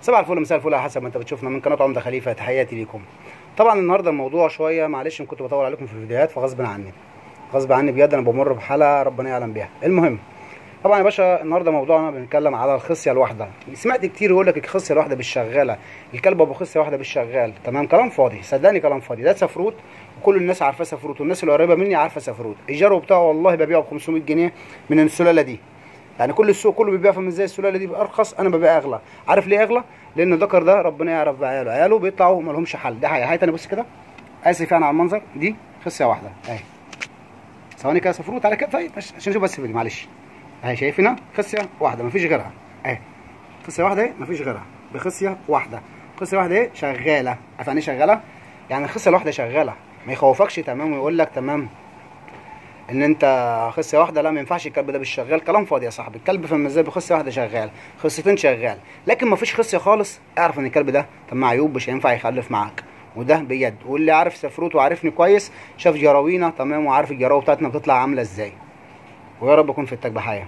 صباح الفل مساء الفل على حسب ما انت بتشوفنا من قناه عمده خليفه، تحياتي ليكم. طبعا النهارده الموضوع شويه، معلش كنت بطول عليكم في الفيديوهات فغصب عني، غصب عني بجد. انا بمر بحاله ربنا يعلم بيها. المهم، طبعا يا باشا النهارده موضوعنا بنتكلم على الخصيه الواحده. سمعت كتير يقول لك الخصيه الواحده بالشغاله، الكلب ابو خصيه واحده بالشغال. تمام، كلام فاضي، صدقني كلام فاضي. ده سفروت وكل الناس عارفاه سفروت، والناس اللي قريبه مني عارفه سفروت. الجرو بتاعه والله ببيعه ب 500 جنيه من السلاله دي. يعني كل السوق كله بيبيع فمن زي السلاله دي بارخص، انا ببيع اغلى. عارف ليه اغلى؟ لان الذكر ده ربنا يعرف بعياله، عياله بيطلعوا ما لهمش حل. دي حقيقه. هاي تاني بص كده، اسف يعني على المنظر. دي خصيه واحده اهي. ثواني كده سفروت على كده، طيب عشان نشوف بس الفيديو معلش. اهي شايفينها خصيه واحده مفيش غيرها اهي. خصيه واحده اهي مفيش غيرها، بخصيه واحده. خصيه واحده اهي شغاله. عارف يعني ايه شغاله؟ يعني الخصيه الواحده شغاله، ما يخوفكش. تمام، ويقول لك تمام ان انت خصيه واحده لا ما ينفعش الكلب ده بالشغال. كلام فاضي يا صاحبي. الكلب في المزاج بخصيه واحده شغال، خصيتين شغال، لكن ما فيش خصيه خالص. اعرف ان الكلب ده تم عيوب، مش هينفع يخلف معاك. وده بجد. واللي عارف سفروت وعارفني كويس شاف جراوينا تمام، وعارف الجراوه بتاعتنا بتطلع عامله ازاي. ويا رب اكون في التك بحياه.